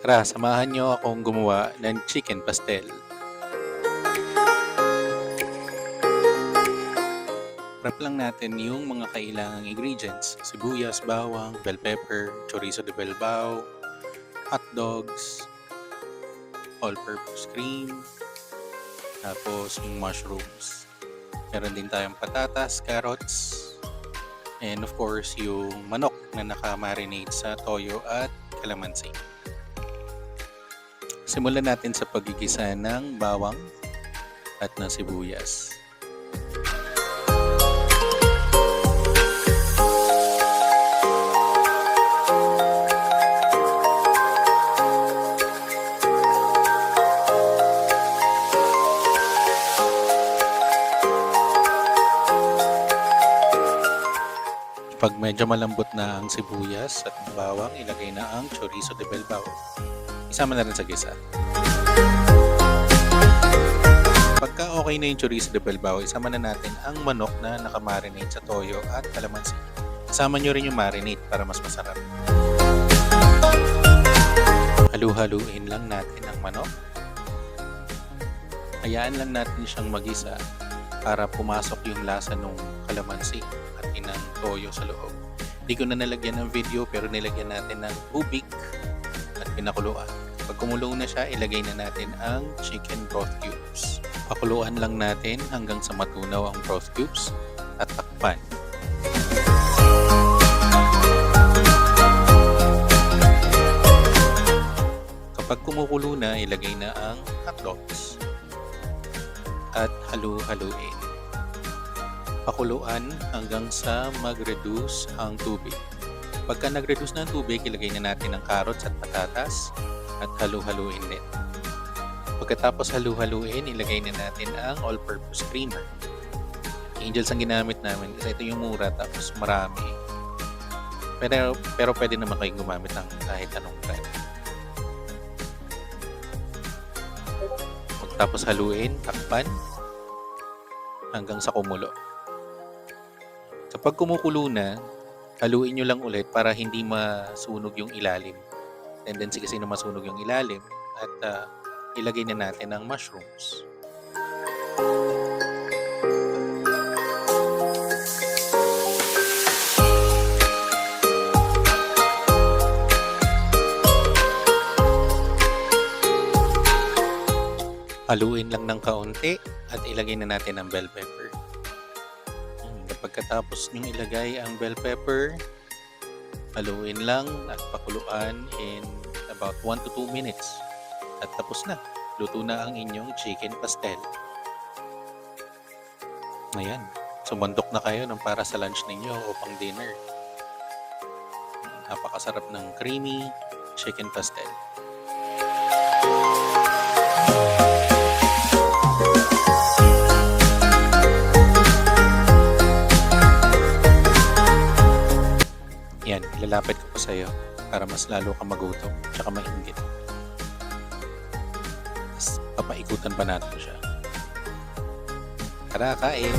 Tara, samahan niyo akong gumawa ng chicken pastel. Prep lang natin yung mga kailangang ingredients. Sibuyas, bawang, bell pepper, chorizo de belbao, hot dogs, all-purpose cream, tapos yung mushrooms. Meron din tayong patatas, carrots, and of course yung manok na naka-marinate sa toyo at calamansi. Simulan natin sa paggigisa ng bawang at ng sibuyas. Pag medyo malambot na ang sibuyas at bawang, ilagay na ang chorizo de belbao. Isama na rin sa gisa. Pagka okay na yung chorizo de belbao, isama na natin ang manok na nakamarinate sa toyo at calamansi. Isama nyo rin yung marinate para mas masarap. Halu-haluin lang natin ang manok. Hayaan lang natin siyang magisa para pumasok yung lasa ng calamansi at ng toyo sa loob. Hindi ko na nalagyan ng video pero nilagyan natin ng tubig at pinakuluan. Pag kumulo na siya, ilagay na natin ang chicken broth cubes. Pakuluan lang natin hanggang sa matunaw ang broth cubes at takpan. Kapag kumukulo na, ilagay na ang hot dogs at halu-haluin. Pakuluan hanggang sa mag-reduce ang tubig. Pagka nag-reduce na ang tubig, ilagay na natin ang carrots at patatas at halu-haluin din. Pagkatapos halu-haluin, ilagay na natin ang all-purpose creamer. Angels ang ginamit namin kasi ito yung mura tapos marami. Pero pwede naman kayong gumamit ng kahit anong brand. Pagkatapos haluin, takpan hanggang sa kumulo. Kapag kumukulo na, haluin nyo lang ulit para hindi masunog yung ilalim. Tendency kasi na masunog yung ilalim at ilagay na natin ang mushrooms. Haluin lang ng kaunti at ilagay na natin ang bell pepper. Pagkatapos nyo ilagay ang bell pepper, haluin lang at pakuluan in about 1 to 2 minutes. At tapos na. Luto na ang inyong chicken pastel. Ayan. Sumandok na kayo ng para sa lunch ninyo o pang dinner. Napakasarap ng creamy chicken pastel. Yan, ilalapit ko pa sa'yo para mas lalo ka magutom tsaka mainggit. Tapos papaikutan pa natin siya. Tara, kain!